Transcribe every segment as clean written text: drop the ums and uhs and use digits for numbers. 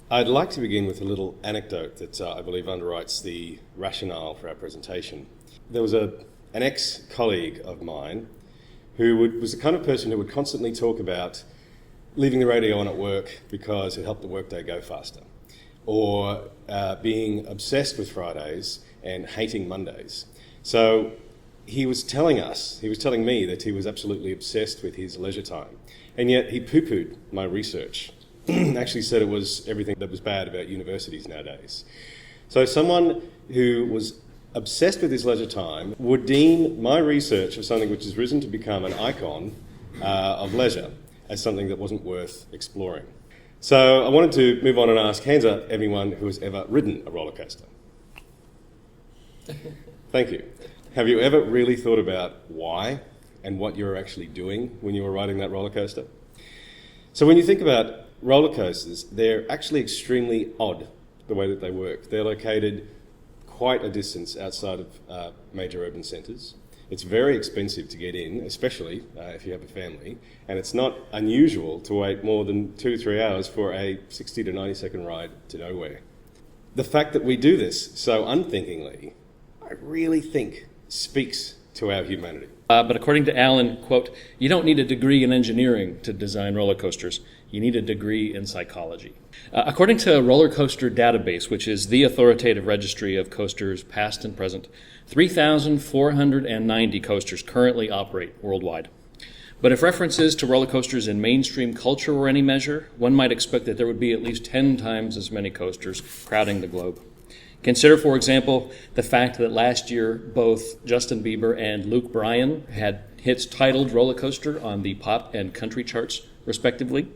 I'd like to begin with a little anecdote that I believe underwrites the rationale for our presentation. There was an ex-colleague of mine who was the kind of person who would constantly talk about leaving the radio on at work because it helped the workday go faster, or being obsessed with Fridays and hating Mondays. So he was telling me that he was absolutely obsessed with his leisure time, and yet he poo-pooed my research. Actually said it was everything that was bad about universities nowadays. So someone who was obsessed with his leisure time would deem my research of something which has risen to become an icon of leisure as something that wasn't worth exploring. So I wanted to move on and ask, hands up everyone who has ever ridden a roller coaster. Thank you. Have you ever really thought about why and what you were actually doing when you were riding that roller coaster? So when you think about roller coasters, they're actually extremely odd the way that they work. They're located quite a distance outside of major urban centres. It's very expensive to get in, especially if you have a family, and it's not unusual to wait more than 2 to 3 hours for a 60 to 90 second ride to nowhere. The fact that we do this so unthinkingly, I really think speaks to our humanity. But according to Alan, quote, "You don't need a degree in engineering to design roller coasters. You need a degree in psychology." According to Rollercoaster database, which is the authoritative registry of coasters past and present, 3,490 coasters currently operate worldwide. But if references to roller coasters in mainstream culture were any measure, one might expect that there would be at least 10 times as many coasters crowding the globe. Consider, for example, the fact that last year both Justin Bieber and Luke Bryan had hits titled Rollercoaster on the pop and country charts, respectively.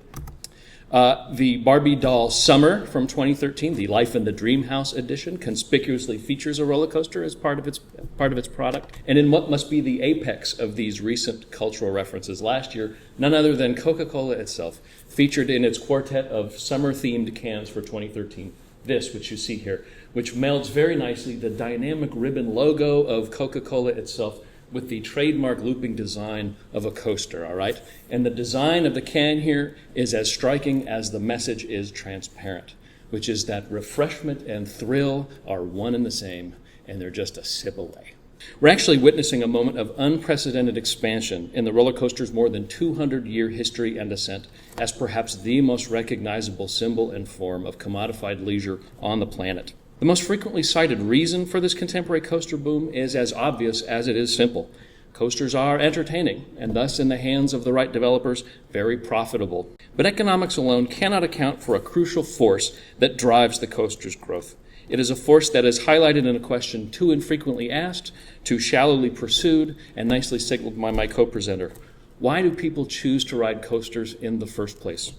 The Barbie doll Summer from 2013, the Life in the Dream House edition, conspicuously features a roller coaster as part of its product. And in what must be the apex of these recent cultural references last year, none other than Coca-Cola itself featured in its quartet of summer-themed cans for 2013. This, which you see here, which melds very nicely the dynamic ribbon logo of Coca-Cola itself with the trademark looping design of a coaster, all right? And the design of the can here is as striking as the message is transparent, which is that refreshment and thrill are one and the same, and they're just a sip away. We're actually witnessing a moment of unprecedented expansion in the roller coaster's more than 200-year history and ascent as perhaps the most recognizable symbol and form of commodified leisure on the planet. The most frequently cited reason for this contemporary coaster boom is as obvious as it is simple. Coasters are entertaining, and thus, in the hands of the right developers, very profitable. But economics alone cannot account for a crucial force that drives the coaster's growth. It is a force that is highlighted in a question too infrequently asked, too shallowly pursued, and nicely signaled by my co-presenter. Why do people choose to ride coasters in the first place?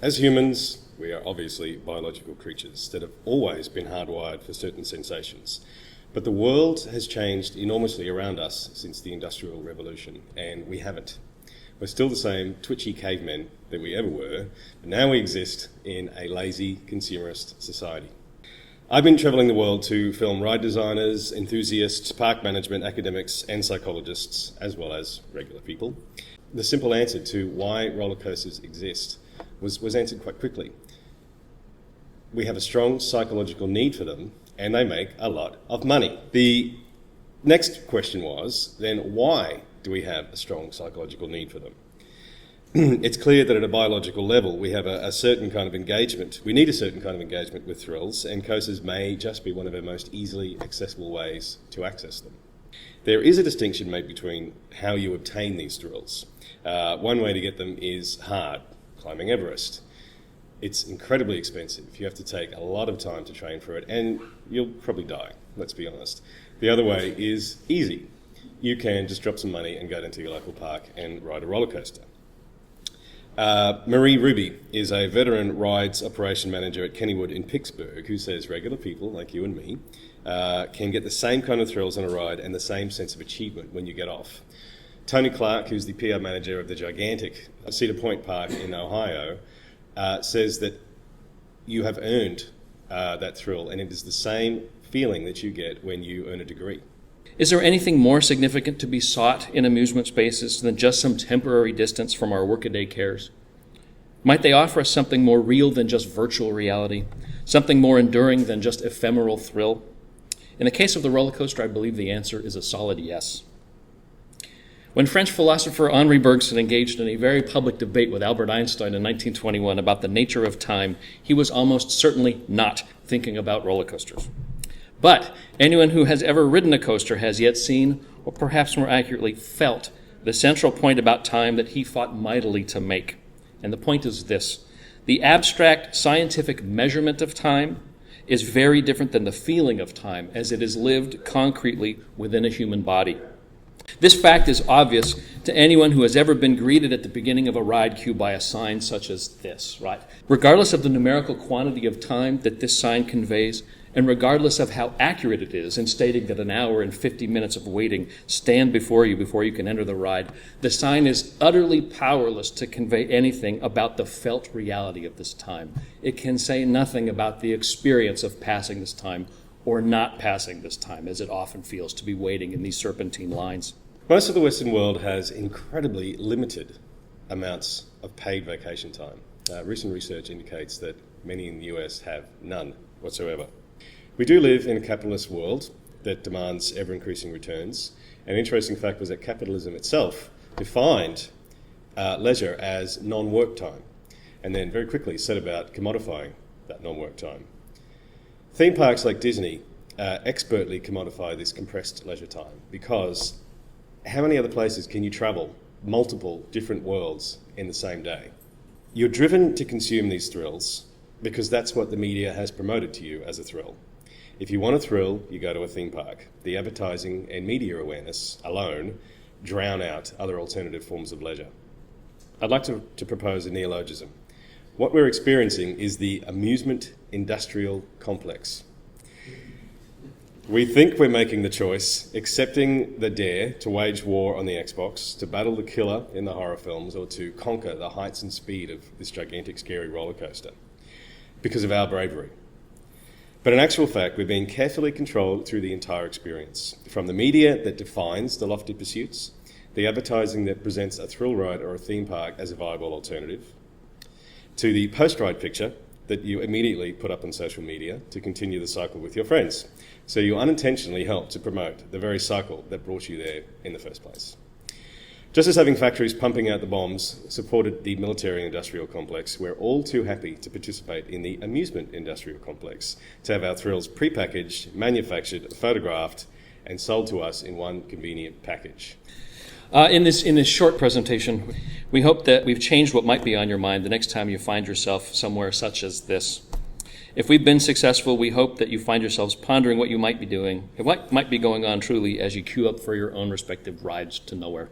As humans, we are obviously biological creatures that have always been hardwired for certain sensations. But the world has changed enormously around us since the Industrial Revolution, and we haven't. We're still the same twitchy cavemen that we ever were, but now we exist in a lazy, consumerist society. I've been travelling the world to film ride designers, enthusiasts, park management, academics, and psychologists, as well as regular people. The simple answer to why roller coasters exist was answered quite quickly. We have a strong psychological need for them, and they make a lot of money. The next question was, then why do we have a strong psychological need for them? It's clear that at a biological level we have a certain kind of engagement. We need a certain kind of engagement with thrills, and coasters may just be one of our most easily accessible ways to access them. There is a distinction made between how you obtain these thrills. One way to get them is hard, climbing Everest. It's incredibly expensive. You have to take a lot of time to train for it, and you'll probably die, let's be honest. The other way is easy. You can just drop some money and go down to your local park and ride a roller coaster. Marie Ruby is a veteran rides operation manager at Kennywood in Pittsburgh who says regular people like you and me can get the same kind of thrills on a ride and the same sense of achievement when you get off. Tony Clark, who's the PR manager of the gigantic Cedar Point Park in Ohio, says that you have earned that thrill, and it is the same feeling that you get when you earn a degree. Is there anything more significant to be sought in amusement spaces than just some temporary distance from our workaday cares? Might they offer us something more real than just virtual reality, something more enduring than just ephemeral thrill? In the case of the roller coaster, I believe the answer is a solid yes. When French philosopher Henri Bergson engaged in a very public debate with Albert Einstein in 1921 about the nature of time, he was almost certainly not thinking about roller coasters. But anyone who has ever ridden a coaster has yet seen, or perhaps more accurately felt, the central point about time that he fought mightily to make. And the point is this: the abstract scientific measurement of time is very different than the feeling of time as it is lived concretely within a human body. This fact is obvious to anyone who has ever been greeted at the beginning of a ride queue by a sign such as this, right? Regardless of the numerical quantity of time that this sign conveys, and regardless of how accurate it is in stating that an hour and 50 minutes of waiting stand before you can enter the ride, the sign is utterly powerless to convey anything about the felt reality of this time. It can say nothing about the experience of passing this time or not passing this time, as it often feels to be waiting in these serpentine lines. Most of the Western world has incredibly limited amounts of paid vacation time. Recent research indicates that many in the US have none whatsoever. We do live in a capitalist world that demands ever-increasing returns. An interesting fact was that capitalism itself defined leisure as non-work time, and then very quickly set about commodifying that non-work time. Theme parks like Disney expertly commodify this compressed leisure time, because how many other places can you travel multiple different worlds in the same day? You're driven to consume these thrills because that's what the media has promoted to you as a thrill. If you want a thrill, you go to a theme park. The advertising and media awareness alone drown out other alternative forms of leisure. I'd like to propose a neologism. What we're experiencing is the amusement industrial complex. We think we're making the choice, accepting the dare to wage war on the Xbox, to battle the killer in the horror films, or to conquer the heights and speed of this gigantic, scary roller coaster because of our bravery. But in actual fact, we're being carefully controlled through the entire experience, from the media that defines the lofty pursuits, the advertising that presents a thrill ride or a theme park as a viable alternative, to the post-ride picture that you immediately put up on social media to continue the cycle with your friends. So you unintentionally help to promote the very cycle that brought you there in the first place. Just as having factories pumping out the bombs supported the military-industrial complex, we're all too happy to participate in the amusement-industrial complex, to have our thrills prepackaged, manufactured, photographed, and sold to us in one convenient package. In this short presentation, we hope that we've changed what might be on your mind the next time you find yourself somewhere such as this. If we've been successful, we hope that you find yourselves pondering what you might be doing, and what might be going on truly as you queue up for your own respective rides to nowhere.